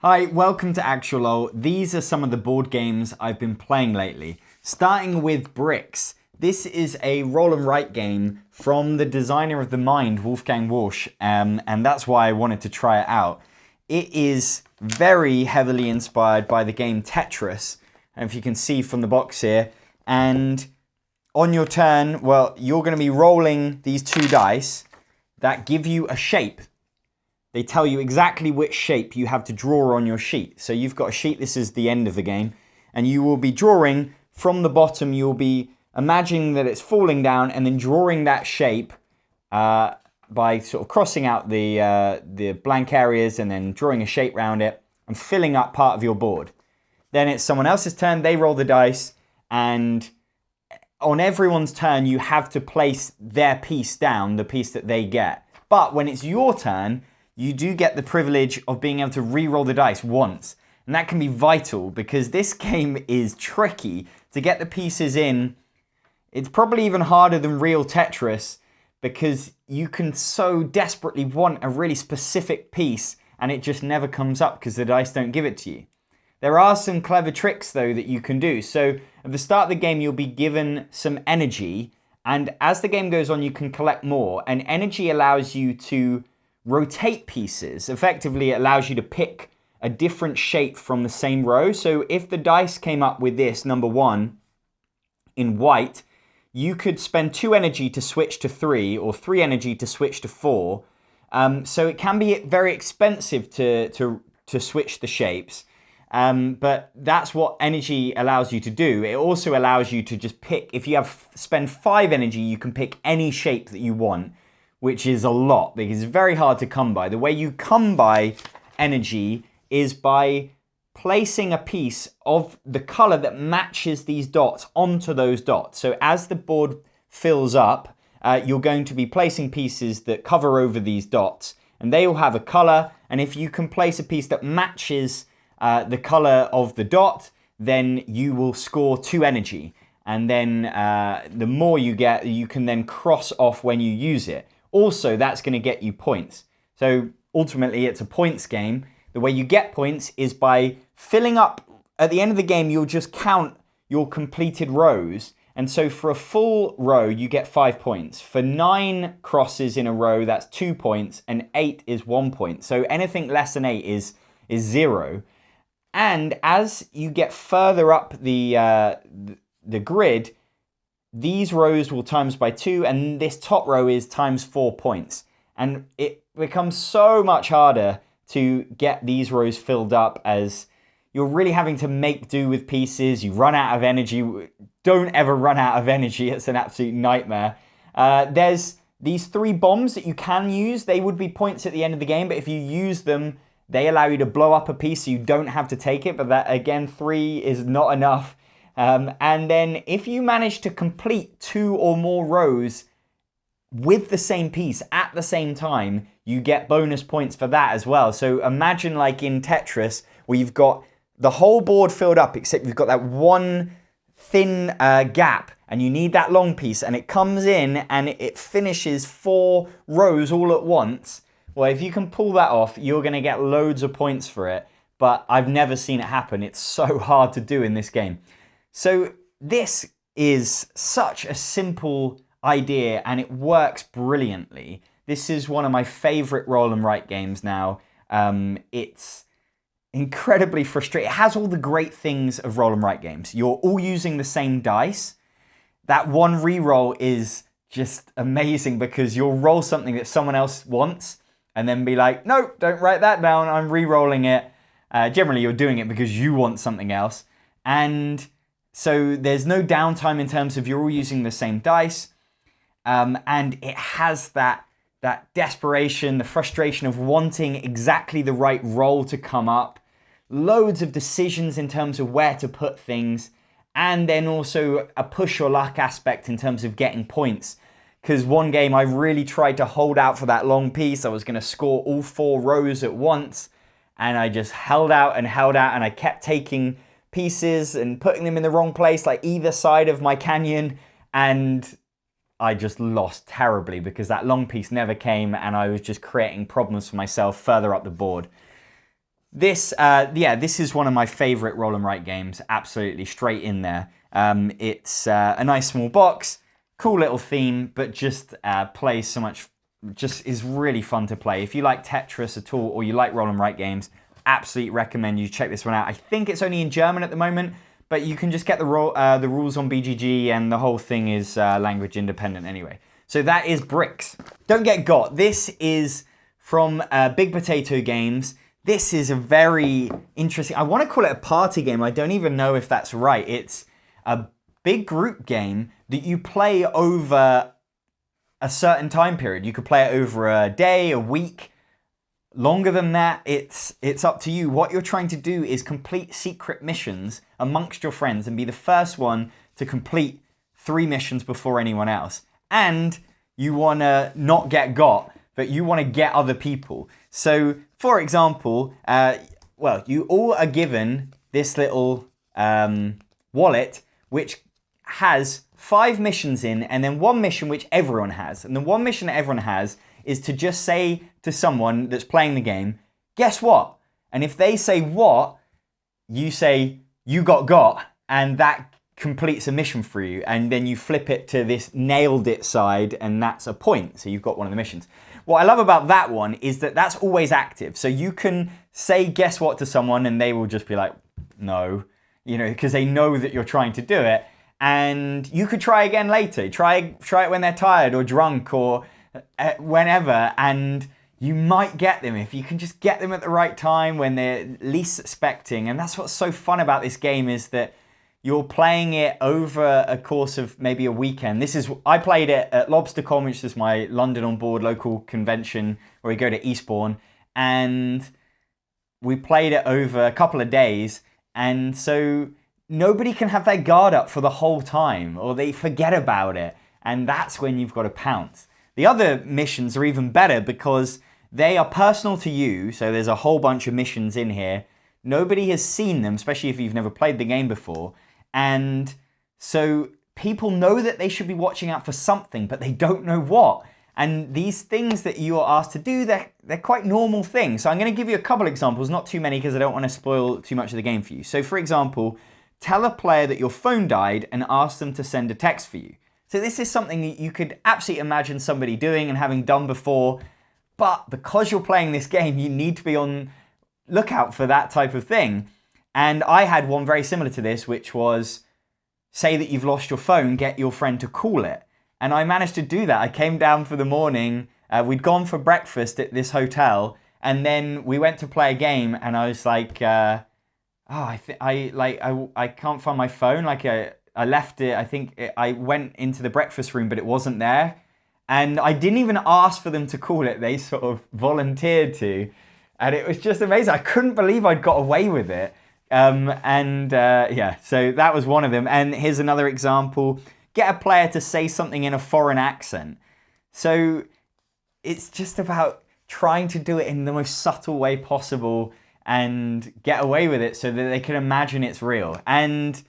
Hi, welcome to Actualol. These are some of the board games I've been playing lately. Starting with Bricks. This is a roll and write game from the designer of the Mind, Wolfgang Warsch, and that's why I wanted to try it out. It is very heavily inspired by the game Tetris, if you can see from the box here. And on your turn, well, you're going to be rolling these two dice that give you a shape. They tell you exactly which shape you have to draw on your sheet. So you've got a sheet, this is the end of the game, and you will be drawing from the bottom. You'll be imagining that it's falling down and then drawing that shape by sort of crossing out the blank areas and then drawing a shape around it and filling up part of your board. Then it's someone else's turn, they roll the dice, and on everyone's turn you have to place their piece down, the piece that they get. But when it's your turn, you do get the privilege of being able to re-roll the dice once. And that can be vital because this game is tricky to get the pieces in. It's probably even harder than real Tetris because you can so desperately want a really specific piece and it just never comes up because the dice don't give it to you. There are some clever tricks though that you can do. So at the start of the game, you'll be given some energy, and as the game goes on, you can collect more. And energy allows you to rotate pieces. Effectively, it allows you to pick a different shape from the same row. So if the dice came up with this, number 1, in white, you could spend 2 energy to switch to 3, or 3 energy to switch to 4. So it can be very expensive to switch the shapes. But that's what energy allows you to do. It also allows you to just pick, if you spend 5 energy, you can pick any shape that you want, which is a lot because it's very hard to come by. The way you come by energy is by placing a piece of the color that matches these dots onto those dots. So as the board fills up, you're going to be placing pieces that cover over these dots, and they all have a color. And if you can place a piece that matches the color of the dot, then you will score 2 energy. And then the more you get, you can then cross off when you use it. Also, that's going to get you points. So ultimately, it's a points game. The way you get points is by filling up. At the end of the game, you'll just count your completed rows. And so for a full row, you get 5 points. For 9 crosses in a row, that's 2 points. And 8 is 1 point. So anything less than 8 is 0. And as you get further up the grid, these rows will times by 2, and this top row is times 4 points. And it becomes so much harder to get these rows filled up as you're really having to make do with pieces. You run out of energy. Don't ever run out of energy. It's an absolute nightmare. There's these 3 bombs that you can use. They would be points at the end of the game, but if you use them, they allow you to blow up a piece so you don't have to take it. But that, again, 3 is not enough. And then if you manage to complete 2 or more rows with the same piece at the same time, you get bonus points for that as well. So imagine like in Tetris, where you've got the whole board filled up, except you've got that one thin gap, and you need that long piece, and it comes in and it finishes 4 rows all at once. Well, if you can pull that off, you're going to get loads of points for it. But I've never seen it happen. It's so hard to do in this game. So this is such a simple idea and it works brilliantly. This is one of my favorite roll and write games now. It's incredibly frustrating. It has all the great things of roll and write games. You're all using the same dice. That one reroll is just amazing because you'll roll something that someone else wants and then be like, no, don't write that down. I'm re-rolling it. Generally, you're doing it because you want something else. And so there's no downtime in terms of you're all using the same dice. And it has that desperation, the frustration of wanting exactly the right roll to come up. Loads of decisions in terms of where to put things. And then also a push your luck aspect in terms of getting points. Because one game I really tried to hold out for that long piece. I was going to score all 4 rows at once. And I just held out and I kept taking pieces and putting them in the wrong place, like either side of my canyon, and I just lost terribly because that long piece never came and I was just creating problems for myself further up the board. This is one of my favorite roll and write games. Absolutely straight in there. It's a nice small box, cool little theme, but just plays so much. Just is really fun to play. If you like Tetris at all, or you like roll and write games, absolutely recommend you check this one out. I think it's only in German at the moment, but you can just get the rules on BGG, and the whole thing is language independent anyway. So that is Bricks. Don't Get Got. This is from Big Potato Games. This is a very interesting, I want to call it a party game. I don't even know if that's right. It's a big group game that you play over a certain time period. You could play it over a day, a week, longer than that. It's up to you. What you're trying to do is complete secret missions amongst your friends and be the first one to complete 3 missions before anyone else. And you want to not get got, but you want to get other people. So, for example, you all are given this little wallet, which has 5 missions in, and then 1 mission which everyone has. And the 1 mission that everyone has is to just say to someone that's playing the game, guess what? And if they say what, you say, you got, and that completes a mission for you. And then you flip it to this nailed it side, and that's a point. So you've got one of the missions. What I love about that one is that that's always active. So you can say guess what to someone, and they will just be like, no, because they know that you're trying to do it. And you could try again later. Try it when they're tired or drunk or whenever, and you might get them if you can just get them at the right time when they're least expecting. And that's what's so fun about this game, is that you're playing it over a course of maybe a weekend. I played it at LobsterCon, which is my London on board local convention where we go to Eastbourne, and we played it over a couple of days. And so nobody can have their guard up for the whole time, or they forget about it. And that's when you've got to pounce. The other missions are even better because they are personal to you. So there's a whole bunch of missions in here. Nobody has seen them, especially if you've never played the game before. And so people know that they should be watching out for something, but they don't know what. And these things that you are asked to do, they're quite normal things. So I'm going to give you a couple examples, not too many because I don't want to spoil too much of the game for you. So for example, tell a player that your phone died and ask them to send a text for you. So this is something that you could absolutely imagine somebody doing and having done before, but because you're playing this game, you need to be on lookout for that type of thing. And I had one very similar to this, which was say that you've lost your phone, get your friend to call it. And I managed to do that. I came down for the morning, we'd gone for breakfast at this hotel, and then we went to play a game, and I was like, I can't find my phone. I left it. I went into the breakfast room, but it wasn't there. And I didn't even ask for them to call it. They sort of volunteered to. And it was just amazing. I couldn't believe I'd got away with it. So that was one of them. And here's another example. Get a player to say something in a foreign accent. So it's just about trying to do it in the most subtle way possible and get away with it so that they can imagine it's real. And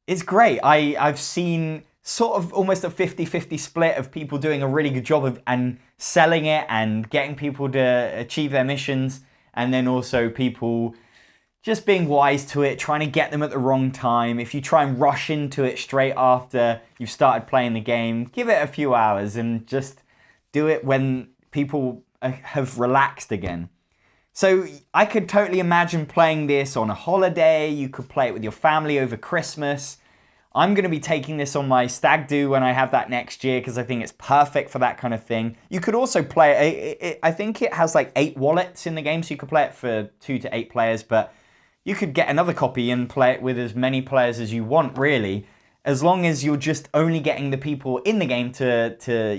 it's great. I've seen sort of almost a 50-50 split of people doing a really good job of and selling it and getting people to achieve their missions, and then also people just being wise to it, trying to get them at the wrong time. If you try and rush into it straight after you've started playing the game, give it a few hours and just do it when people have relaxed again. So I could totally imagine playing this on a holiday. You could play it with your family over Christmas. I'm going to be taking this on my stag do when I have that next year because I think it's perfect for that kind of thing. You could also play it. I think it has like 8 wallets in the game, so you could play it for 2 to 8 players, but you could get another copy and play it with as many players as you want, really, as long as you're just only getting the people in the game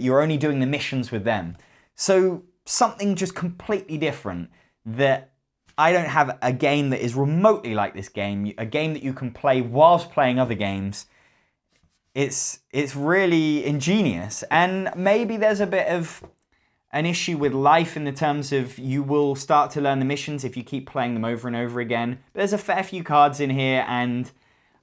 you're only doing the missions with them. So something just completely different, that I don't have a game that is remotely like this game, a game that you can play whilst playing other games. It's really ingenious, and maybe there's a bit of an issue with life in the terms of you will start to learn the missions if you keep playing them over and over again. But there's a fair few cards in here, and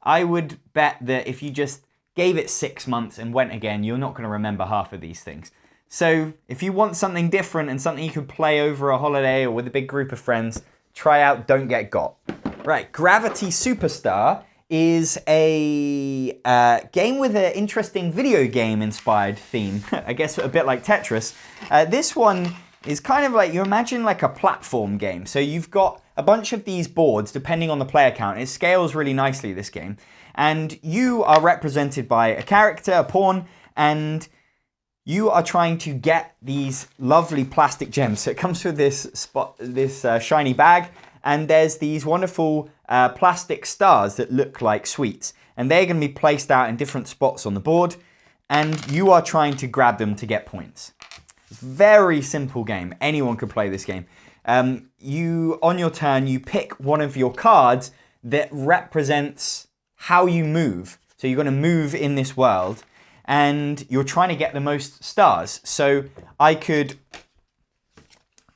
I would bet that if you just gave it 6 months and went again, you're not going to remember half of these things. So if you want something different and something you can play over a holiday or with a big group of friends, try out, don't get got. Right, Gravity Superstar is a game with an interesting video game inspired theme. I guess a bit like Tetris. This one is kind of like, you imagine like a platform game. So you've got a bunch of these boards depending on the player count. It scales really nicely, this game. And you are represented by a character, a pawn, and you are trying to get these lovely plastic gems. So it comes with this shiny bag, and there's these wonderful plastic stars that look like sweets. And they're going to be placed out in different spots on the board, and you are trying to grab them to get points. It's a very simple game. Anyone could play this game. On your turn, you pick one of your cards that represents how you move. So you're going to move in this world, and you're trying to get the most stars. So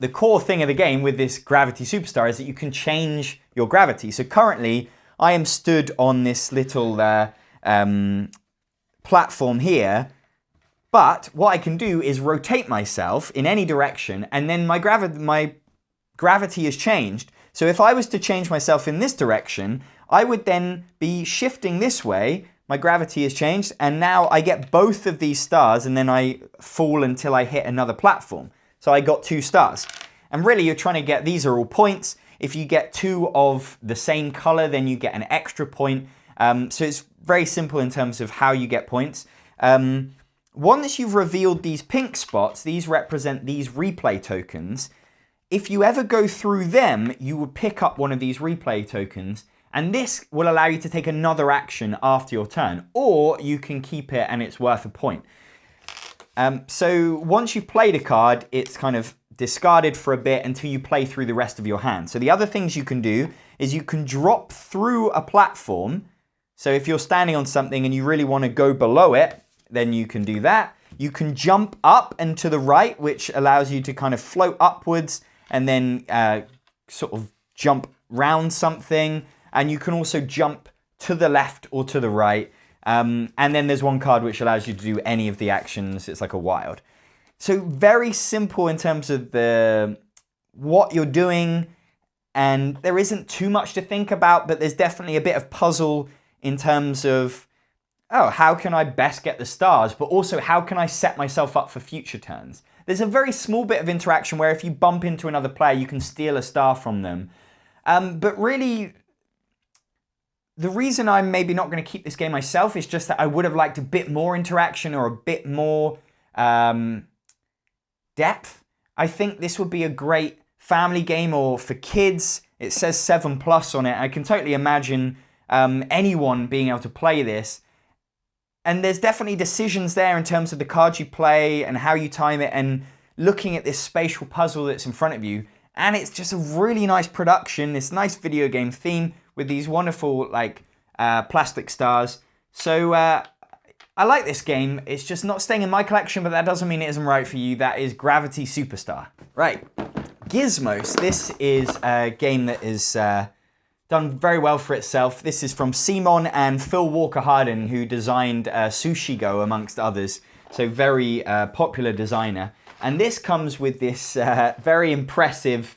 the core thing of the game with this Gravity Superstar is that you can change your gravity. So currently, I am stood on this little platform here, but what I can do is rotate myself in any direction, and then my gravity is changed. So if I was to change myself in this direction, I would then be shifting this way. My gravity is changed, and now I get both of these stars, and then I fall until I hit another platform. So I got 2 stars. And really, you're trying to get, these are all points. If you get 2 of the same color, then you get an extra point. So it's very simple in terms of how you get points. Once you've revealed these pink spots, these represent these replay tokens. If you ever go through them, you would pick up one of these replay tokens, and this will allow you to take another action after your turn, or you can keep it and it's worth a point. So once you've played a card, it's kind of discarded for a bit until you play through the rest of your hand. So the other things you can do is you can drop through a platform. So if you're standing on something and you really want to go below it, then you can do that. You can jump up and to the right, which allows you to kind of float upwards and then sort of jump round something. And you can also jump to the left or to the right. And then there's one card which allows you to do any of the actions. It's like a wild. So very simple in terms of what you're doing. And there isn't too much to think about, but there's definitely a bit of puzzle in terms of, oh, how can I best get the stars? But also, how can I set myself up for future turns? There's a very small bit of interaction where if you bump into another player, you can steal a star from them. But really, the reason I'm maybe not going to keep this game myself is just that I would have liked a bit more interaction or a bit more depth. I think this would be a great family game or for kids. It says 7+ on it. I can totally imagine anyone being able to play this. And there's definitely decisions there in terms of the cards you play and how you time it and looking at this spatial puzzle that's in front of you. And it's just a really nice production, this nice video game theme with these wonderful plastic stars. So I like this game. It's just not staying in my collection, but that doesn't mean it isn't right for you. That is Gravity Superstar. Right, Gizmos. This is a game that is done very well for itself. This is from Simon and Phil Walker-Harden, who designed Sushi Go, amongst others. So very popular designer. And this comes with this very impressive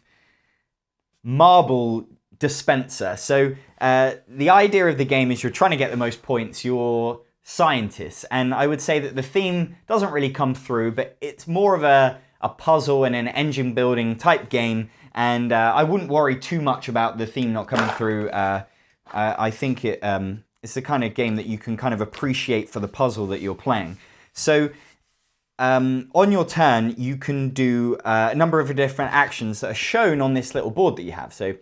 marble dispenser. So the idea of the game is you're trying to get the most points. You're scientists. And I would say that the theme doesn't really come through, but it's more of a puzzle and an engine building type game. And I wouldn't worry too much about the theme not coming through. I think it's the kind of game that you can kind of appreciate for the puzzle that you're playing. So on your turn, you can do a number of different actions that are shown on this little board that you have. So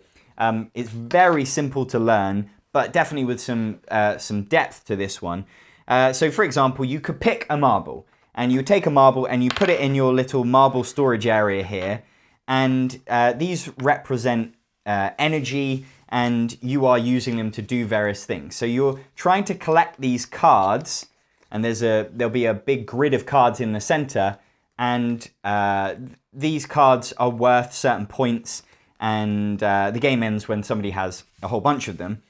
it's very simple to learn, but definitely with some depth to this one. So for example, you could pick a marble, and you take a marble and you put it in your little marble storage area here. And these represent energy, and you are using them to do various things. So you're trying to collect these cards, and there'll be a big grid of cards in the center, and these cards are worth certain points, and the game ends when somebody has a whole bunch of them.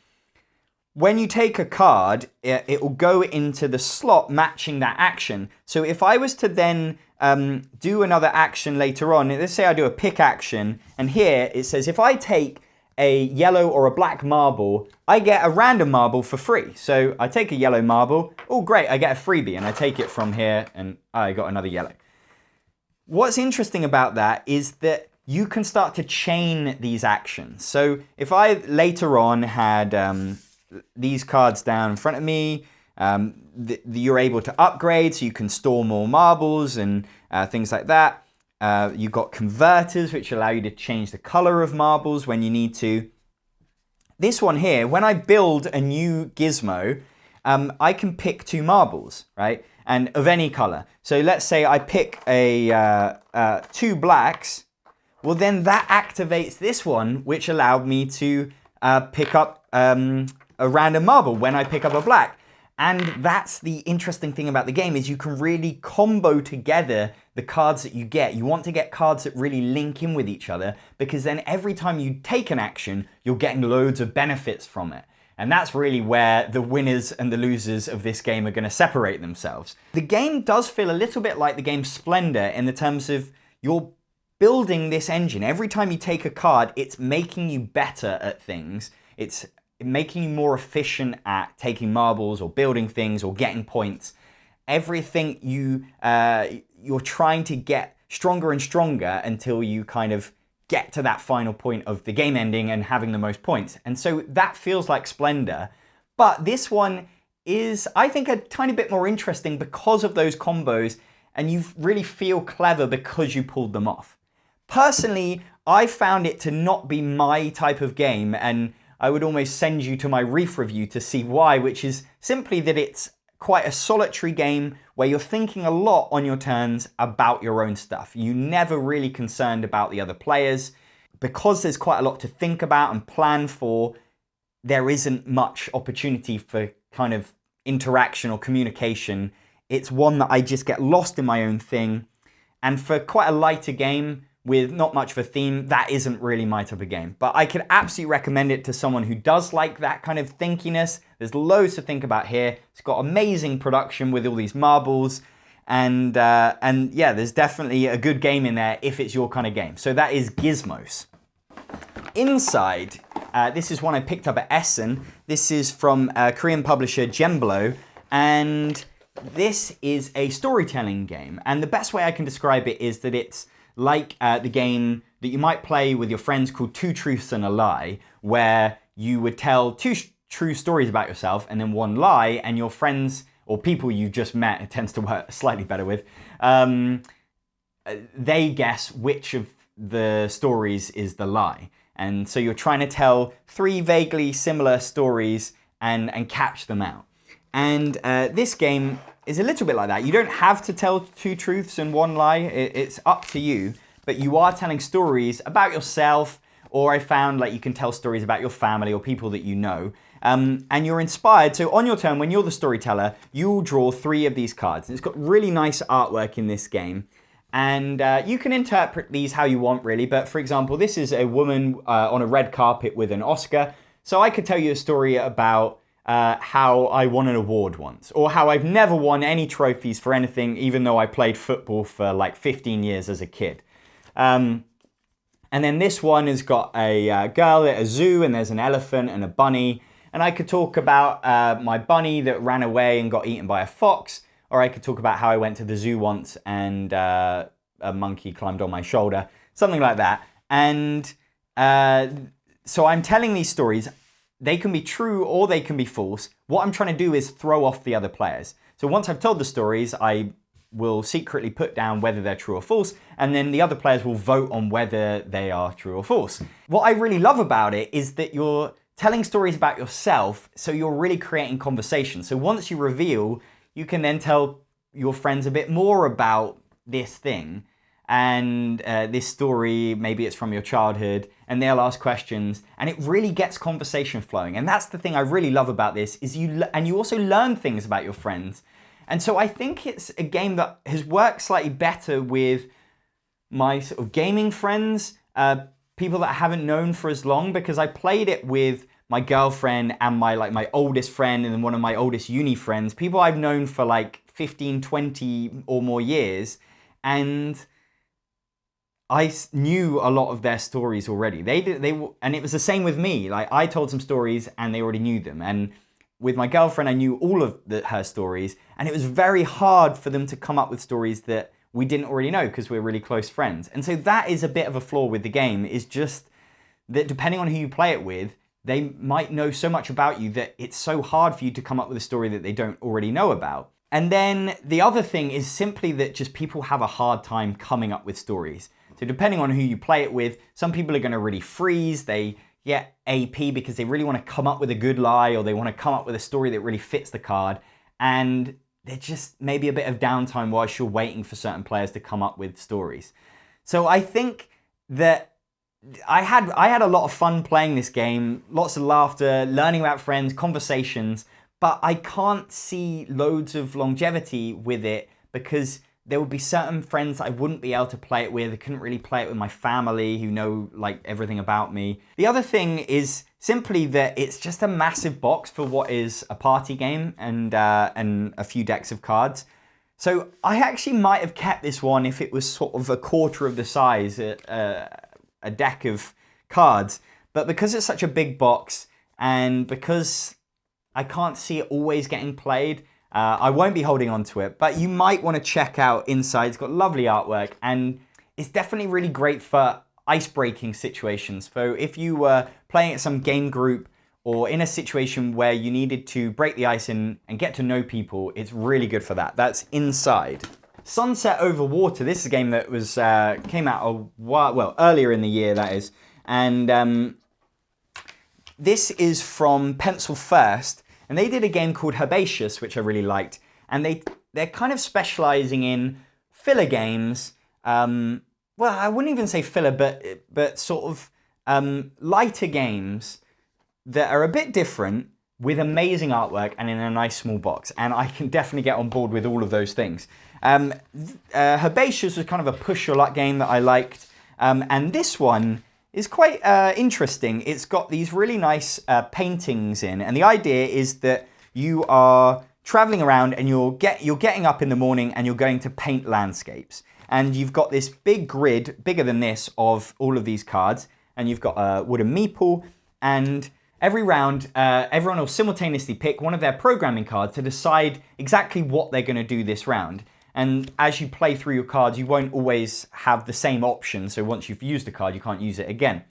When you take a card, it will go into the slot matching that action. So if I was to then do another action later on, let's say I do a pick action, and here it says if I take a yellow or a black marble, I get a random marble for free. So I take a yellow marble, oh great, I get a freebie, and I take it from here and I got another yellow. What's interesting about that is that you can start to chain these actions. So if I later on had these cards down in front of me, you're able to upgrade, so you can store more marbles and things like that. You've got converters, which allow you to change the color of marbles when you need to. This one here, when I build a new gizmo, I can pick 2 marbles, right? And of any color. So let's say I pick 2 blacks. Well, then that activates this one, which allowed me to pick up a random marble when I pick up a black. And that's the interesting thing about the game, is you can really combo together the cards that you get. You want to get cards that really link in with each other, because then every time you take an action, you're getting loads of benefits from it. And that's really where the winners and the losers of this game are going to separate themselves. The game does feel a little bit like the game Splendor in the terms of you're building this engine. Every time you take a card, it's making you better at things. It's making you more efficient at taking marbles or building things or getting points. Everything you're trying to get stronger and stronger until you kind of get to that final point of the game ending and having the most points. And so that feels like Splendor. But this one is, I think, a tiny bit more interesting because of those combos, and you really feel clever because you pulled them off. Personally, I found it to not be my type of game, and I would almost send you to my Reef review to see why, which is simply that it's quite a solitary game where you're thinking a lot on your turns about your own stuff. You're never really concerned about the other players. Because there's quite a lot to think about and plan for, there isn't much opportunity for kind of interaction or communication. It's one that I just get lost in my own thing. And for quite a lighter game with not much of a theme, that isn't really my type of game. But I could absolutely recommend it to someone who does like that kind of thinkiness. There's loads to think about here. It's got amazing production with all these marbles. And yeah, there's definitely a good game in there if it's your kind of game. So that is Gizmos. Inside, this is one I picked up at Essen. This is from Korean publisher Gemblo. And this is a storytelling game. And the best way I can describe it is that it's like the game that you might play with your friends called Two Truths and a Lie, where you would tell 2 true stories about yourself and then 1 lie, and your friends or people you just met, it tends to work slightly better with, they guess which of the stories is the lie. And so you're trying to tell 3 vaguely similar stories and catch them out. And this game is a little bit like that. You don't have to tell 2 truths and 1 lie. It's up to you. But you are telling stories about yourself, or I found like you can tell stories about your family or people that you know. And you're inspired. So on your turn, when you're the storyteller, you'll draw 3 of these cards. And it's got really nice artwork in this game. And you can interpret these how you want, really. But for example, this is a woman on a red carpet with an Oscar. So I could tell you a story about how I won an award once, or how I've never won any trophies for anything, even though I played football for like 15 years as a kid. And then this one has got a girl at a zoo, and there's an elephant and a bunny. And I could talk about my bunny that ran away and got eaten by a fox, or I could talk about how I went to the zoo once and a monkey climbed on my shoulder, something like that. And so I'm telling these stories. They can be true or they can be false. What I'm trying to do is throw off the other players. So once I've told the stories, I will secretly put down whether they're true or false, and then the other players will vote on whether they are true or false. What I really love about it is that you're telling stories about yourself, so you're really creating conversation. So once you reveal, you can then tell your friends a bit more about this thing. And this story, maybe it's from your childhood, and they'll ask questions, and it really gets conversation flowing. And that's the thing I really love about this, is you also learn things about your friends. And so I think it's a game that has worked slightly better with my sort of gaming friends, people that I haven't known for as long, because I played it with my girlfriend and my oldest friend, and then one of my oldest uni friends, people I've known for like 15, 20 or more years. And knew a lot of their stories already. And it was the same with me. Like, I told some stories and they already knew them. And with my girlfriend, I knew all of her stories, and it was very hard for them to come up with stories that we didn't already know because we're really close friends. And so that is a bit of a flaw with the game, is just that depending on who you play it with, they might know so much about you that it's so hard for you to come up with a story that they don't already know about. And then the other thing is simply that just people have a hard time coming up with stories. So depending on who you play it with, some people are going to really freeze. They get AP because they really want to come up with a good lie, or they want to come up with a story that really fits the card. And there's just maybe a bit of downtime whilst you're waiting for certain players to come up with stories. So I think that I had a lot of fun playing this game, lots of laughter, learning about friends, conversations, but I can't see loads of longevity with it because there would be certain friends I wouldn't be able to play it with. I couldn't really play it with my family who know like everything about me. The other thing is simply that it's just a massive box for what is a party game and a few decks of cards. So I actually might have kept this one if it was sort of a quarter of the size, a deck of cards. But because it's such a big box and because I can't see it always getting played, I won't be holding on to it, but you might want to check out inside. It's got lovely artwork and it's definitely really great for ice-breaking situations. So if you were playing at some game group or in a situation where you needed to break the ice and get to know people, it's really good for that. That's inside. Sunset Over Water. This is a game that was came out a while, well, earlier in the year, that is. And this is from Pencil First. And they did a game called Herbaceous, which I really liked. And they're kind of specializing in filler games. Well, I wouldn't even say filler, but sort of lighter games that are a bit different with amazing artwork and in a nice small box. And I can definitely get on board with all of those things. Herbaceous was kind of a push your luck game that I liked. And this one is quite interesting. It's got these really nice paintings in, and the idea is that you are traveling around and you're getting up in the morning and you're going to paint landscapes. And you've got this big grid, bigger than this, of all of these cards, and you've got a wooden meeple, and every round, everyone will simultaneously pick one of their programming cards to decide exactly what they're going to do this round. And as you play through your cards, you won't always have the same option. So once you've used a card, you can't use it again.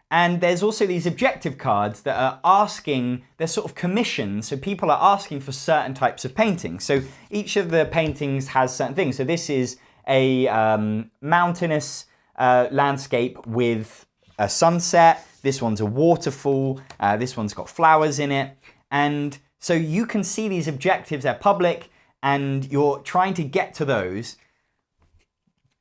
And there's also these objective cards that are asking, they're sort of commissions. So people are asking for certain types of paintings. So each of the paintings has certain things. So this is a mountainous landscape with a sunset. This one's a waterfall. This one's got flowers in it. And so you can see these objectives, they're public, and you're trying to get to those,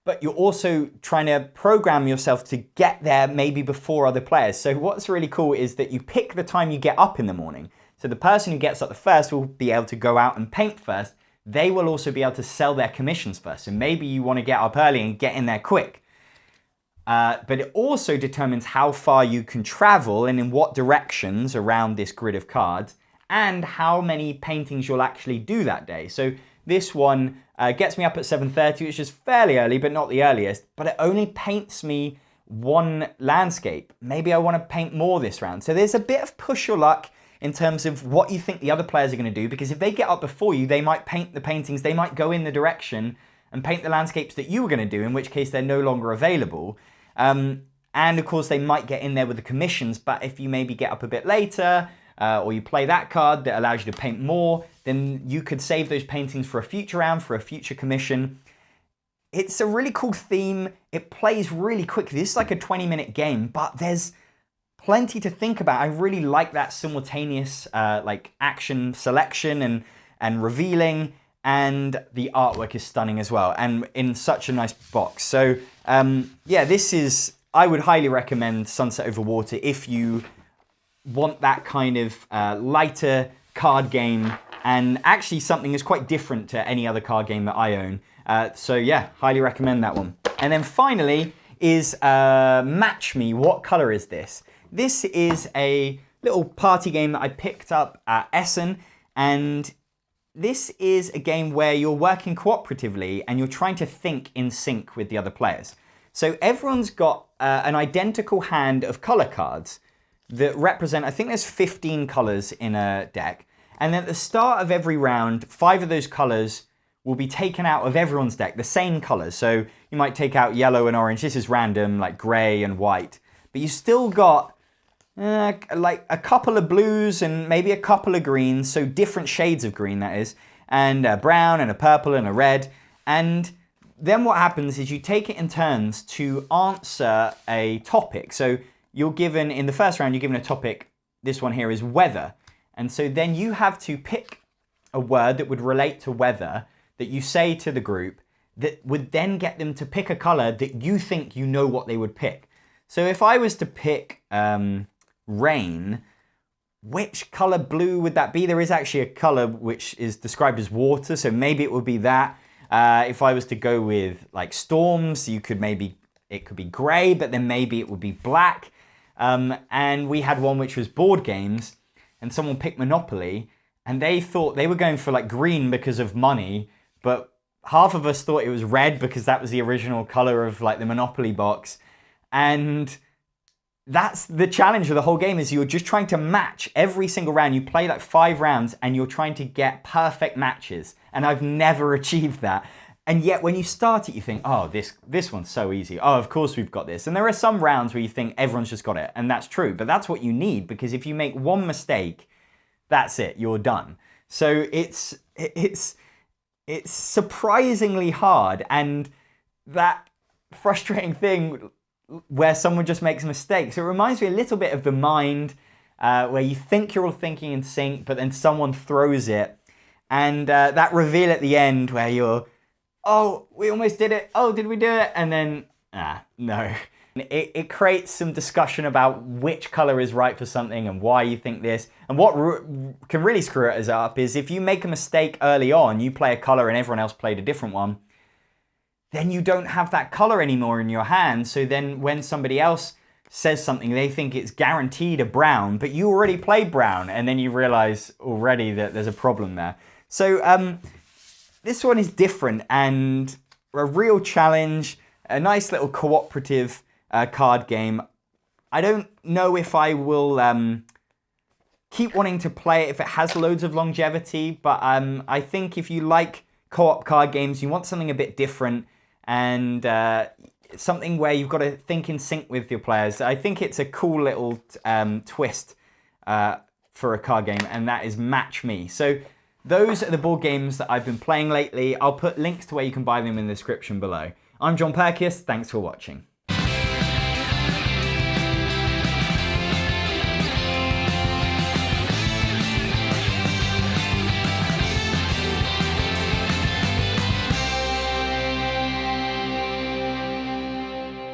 but you're also trying to program yourself to get there maybe before other players. So what's really cool is that you pick the time you get up in the morning. So the person who gets up the first will be able to go out and paint first. They will also be able to sell their commissions first. So maybe you want to get up early and get in there quick. But it also determines how far you can travel and in what directions around this grid of cards, and how many paintings you'll actually do that day. So this one gets me up at 7:30, which is fairly early, but not the earliest, but it only paints me one landscape. Maybe I want to paint more this round. So there's a bit of push your luck in terms of what you think the other players are going to do, because if they get up before you, they might paint the paintings, they might go in the direction and paint the landscapes that you were going to do, in which case they're no longer available. And of course, they might get in there with the commissions, but if you maybe get up a bit later, or you play that card that allows you to paint more, then you could save those paintings for a future round, for a future commission. It's a really cool theme. It plays really quickly. This is like a 20-minute game, but there's plenty to think about. I really like that simultaneous like action selection and revealing, and the artwork is stunning as well, and in such a nice box. So yeah, I would highly recommend Sunset Over Water if you want that kind of lighter card game, and actually something that's quite different to any other card game that I own. So yeah, highly recommend that one. And then finally is Match Me. What color is this? This is a little party game that I picked up at Essen, and this is a game where you're working cooperatively and you're trying to think in sync with the other players. So everyone's got an identical hand of color cards that represent, I think there's 15 colors in a deck. And at the start of every round, 5 of those colors will be taken out of everyone's deck, the same colors. So you might take out yellow and orange. This is random, like gray and white. But you still got like a couple of blues and maybe a couple of greens, so different shades of green, that is, and a brown and a purple and a red. And then what happens is you take it in turns to answer a topic. So you're given, in the first round, you're given a topic. This one here is weather. And so then you have to pick a word that would relate to weather that you say to the group that would then get them to pick a color that you think you know what they would pick. So if I was to pick rain, which color blue would that be? There is actually a color which is described as water, so maybe it would be that. If I was to go with like storms, it could be gray, but then maybe it would be black. And we had one which was board games, and someone picked Monopoly, and they thought they were going for like green because of money, but half of us thought it was red because that was the original color of like the Monopoly box. And that's the challenge of the whole game, is you're just trying to match every single round. You play like 5 rounds and you're trying to get perfect matches. And I've never achieved that. And yet when you start it, you think, oh, this one's so easy. Oh, of course we've got this. And there are some rounds where you think everyone's just got it. And that's true. But that's what you need, because if you make one mistake, that's it, you're done. So it's surprisingly hard. And that frustrating thing where someone just makes a mistake. So it reminds me a little bit of the mind, where you think you're all thinking in sync, but then someone throws it. And that reveal at the end where you're, oh, we almost did it. Oh, did we do it? And then, no. It creates some discussion about which color is right for something and why you think this. And what can really screw us up is if you make a mistake early on, you play a color and everyone else played a different one, then you don't have that color anymore in your hand. So then when somebody else says something, they think it's guaranteed a brown, but you already played brown, and then you realize already that there's a problem there. So this one is different and a real challenge, a nice little cooperative card game. I don't know if I will keep wanting to play it if it has loads of longevity, but I think if you like co-op card games, you want something a bit different, and something where you've got to think in sync with your players. I think it's a cool little twist for a card game, and that is Match Me. So those are the board games that I've been playing lately. I'll put links to where you can buy them in the description below. I'm Jon Purkis, thanks for watching.